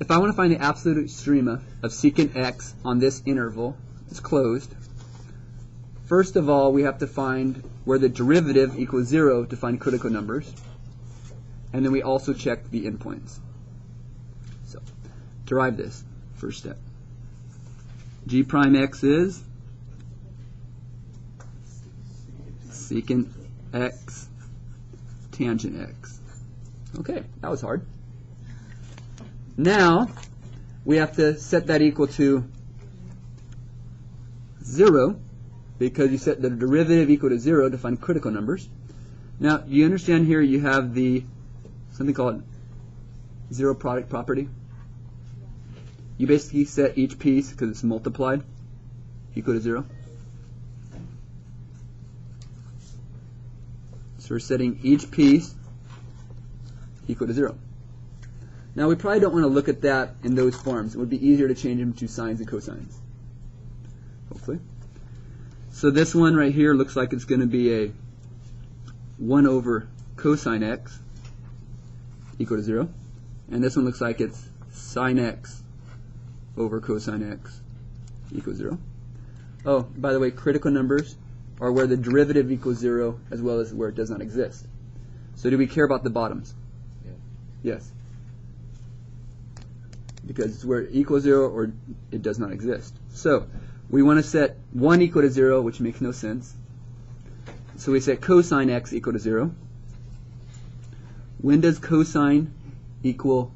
if I want to find the absolute extrema of secant x on this interval, it's closed. First of all, we have to find where the derivative equals 0 to find critical numbers. And then we also check the endpoints. So, derive this, first step. G prime x is secant x tangent x. Okay, that was hard. Now, we have to set that equal to 0, because you set the derivative equal to 0 to find critical numbers. Now, you understand here you have the something called zero product property. You basically set each piece, because it's multiplied, equal to 0. So we're setting each piece equal to 0. Now, we probably don't want to look at that in those forms. It would be easier to change them to sines and cosines, hopefully. So this one right here looks like it's going to be a 1 over cosine x equal to 0. And this one looks like it's sine x over cosine x equals 0. Oh, by the way, critical numbers are where the derivative equals 0 as well as where it does not exist. So do we care about the bottoms? Yeah. Yes. Because it's where it equals 0 or it does not exist. So we want to set 1 equal to 0, which makes no sense. So we set cosine x equal to 0. When does cosine equal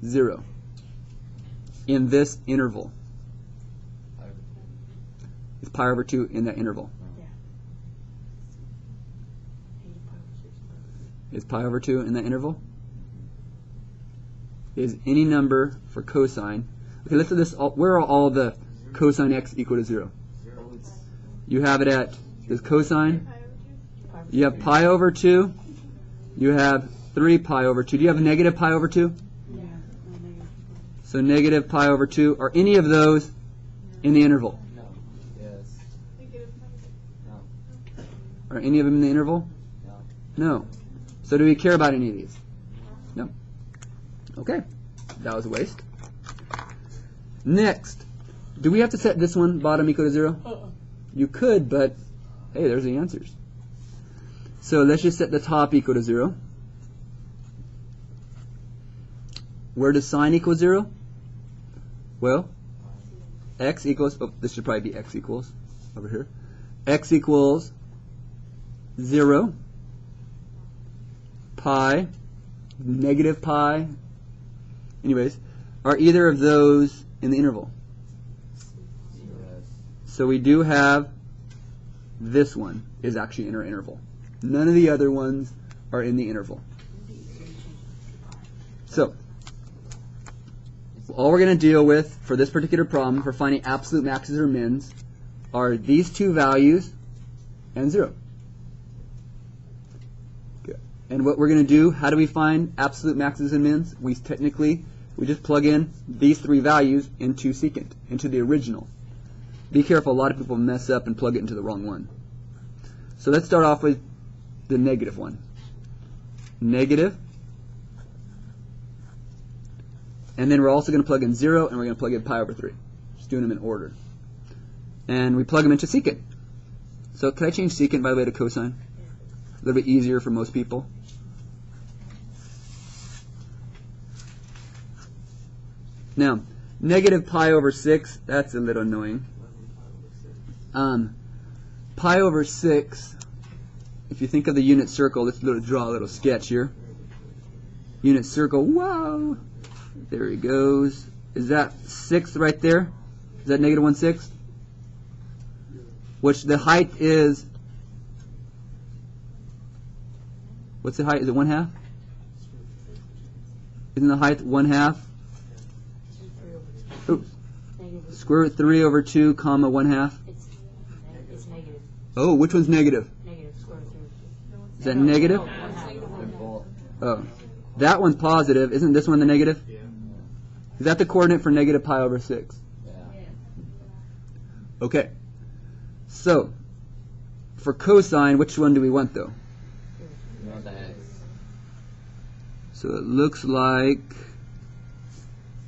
0? In this interval. Is pi over 2 in that interval? Is pi over 2 in that interval? Is any number for cosine. Okay, let's do this. Where are all the cosine x equal to 0? You have it at, is cosine? You have pi over 2. You have 3 pi over 2. Do you have a negative pi over 2? Yeah. So negative pi over 2. Are any of those in the interval? No. Yes. No. Are any of them in the interval? No. No. So do we care about any of these? No. Okay. That was a waste. Next. Do we have to set this one bottom equal to 0? You could, but hey, there's the answers. So let's just set the top equal to 0. Where does sine equal 0? Well, x equals, oh, this should probably be x equals over here. X equals 0, pi, negative pi. Anyways, are either of those in the interval? Yes. So we do have this one is actually in our interval. None of the other ones are in the interval. So, all we're going to deal with for this particular problem for finding absolute maxes or mins are these two values and 0. Good. And what we're going to do, how do we find absolute maxes and mins? We just plug in these three values into secant, into the original. Be careful, a lot of people mess up and plug it into the wrong one. So let's start off with the negative one. Negative. And then we're also going to plug in 0, and we're going to plug in pi over 3. Just doing them in order. And we plug them into secant. So can I change secant, by the way, to cosine? A little bit easier for most people. Now, negative pi over 6, that's a little annoying. Pi over 6, if you think of the unit circle, let's draw a little sketch here. Unit circle, whoa! There he goes. Is that 6 right there? Is that negative 1/6? Which the height is, what's the height? Is it 1/2? Isn't the height 1/2? Oops. Square root 3 over 2 comma 1/2. It's negative. Oh, which one's negative? Negative square root 3. Is that negative? Oh, that one's positive. Isn't this one the negative? Yeah. Is that the coordinate for negative pi over 6? Yeah. Okay. So, for cosine, which one do we want though? You want the x. So it looks like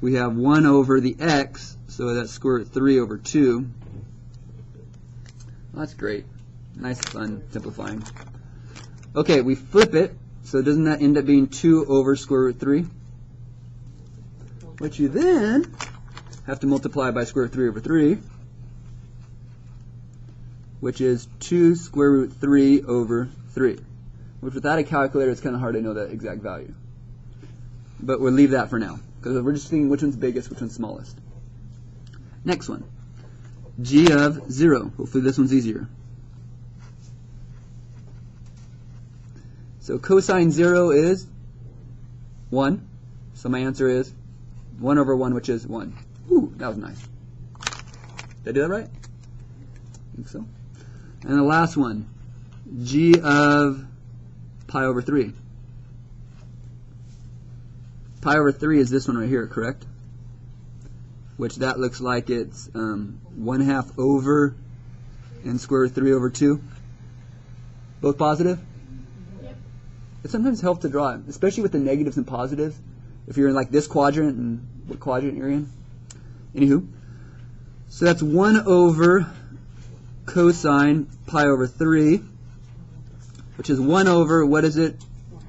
we have 1 over the x, so that's square root 3 over 2. Well, that's great. Nice, fun, simplifying. Okay, we flip it, so doesn't that end up being 2 over square root 3? Which you then have to multiply by square root 3 over 3, which is 2 square root 3 over 3. Which without a calculator, it's kind of hard to know that exact value. But we'll leave that for now, because we're just thinking which one's biggest, which one's smallest. Next one, g of 0. Hopefully this one's easier. So cosine 0 is 1. So my answer is 1 over 1, which is 1. Ooh, that was nice. Did I do that right? I think so. And the last one, g of pi over 3. Pi over 3 is this one right here, correct? Which that looks like it's 1/2 over and square root 3 over 2. Both positive? Yep. It sometimes helps to draw it, especially with the negatives and positives. If you're in like this quadrant, and what quadrant you're in. Anywho, so that's 1 over cosine pi over 3, which is 1 over, what is it?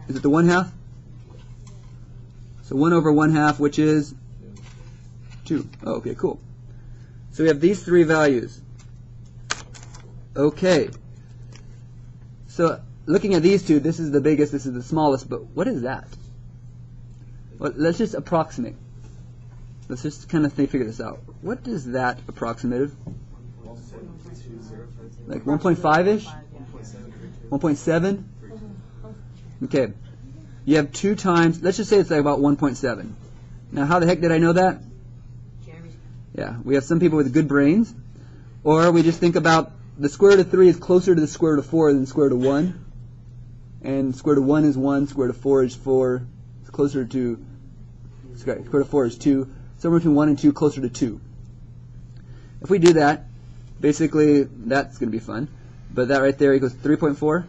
Is it the 1/2? So 1 over 1/2, which is 2. Oh, okay, cool. So we have these three values. Okay. So looking at these two, this is the biggest, this is the smallest, but what is that? Well, let's just approximate. Let's just kind of figure this out. What is that approximative? Like 1.5-ish? 1.7? Okay. You have 2 times, let's just say it's like about 1.7. Now how the heck did I know that? Yeah, we have some people with good brains. Or we just think about the square root of 3 is closer to the square root of 4 than the square root of 1. And square root of 1 is 1, square root of 4 is 4. It's closer to, square root of 4 is 2. Somewhere between 1 and 2, closer to 2. If we do that, basically that's going to be fun. But that right there equals 3.4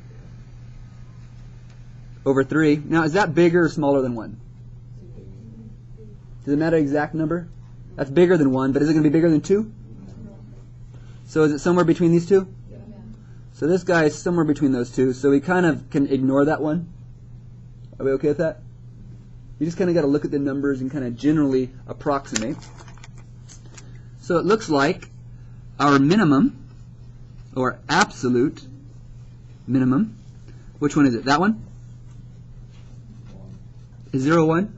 over 3. Now is that bigger or smaller than 1? Does it matter exact number? That's bigger than 1, but is it going to be bigger than 2? So is it somewhere between these two? Yeah. So this guy is somewhere between those two, so we kind of can ignore that one. Are we okay with that? You just kind of got to look at the numbers and kind of generally approximate. So it looks like our minimum, or absolute minimum, which one is it? That one? Is 0, 1?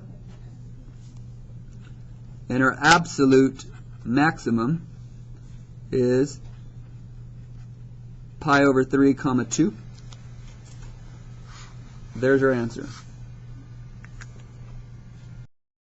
And our absolute maximum is pi over 3, 2. There's our answer.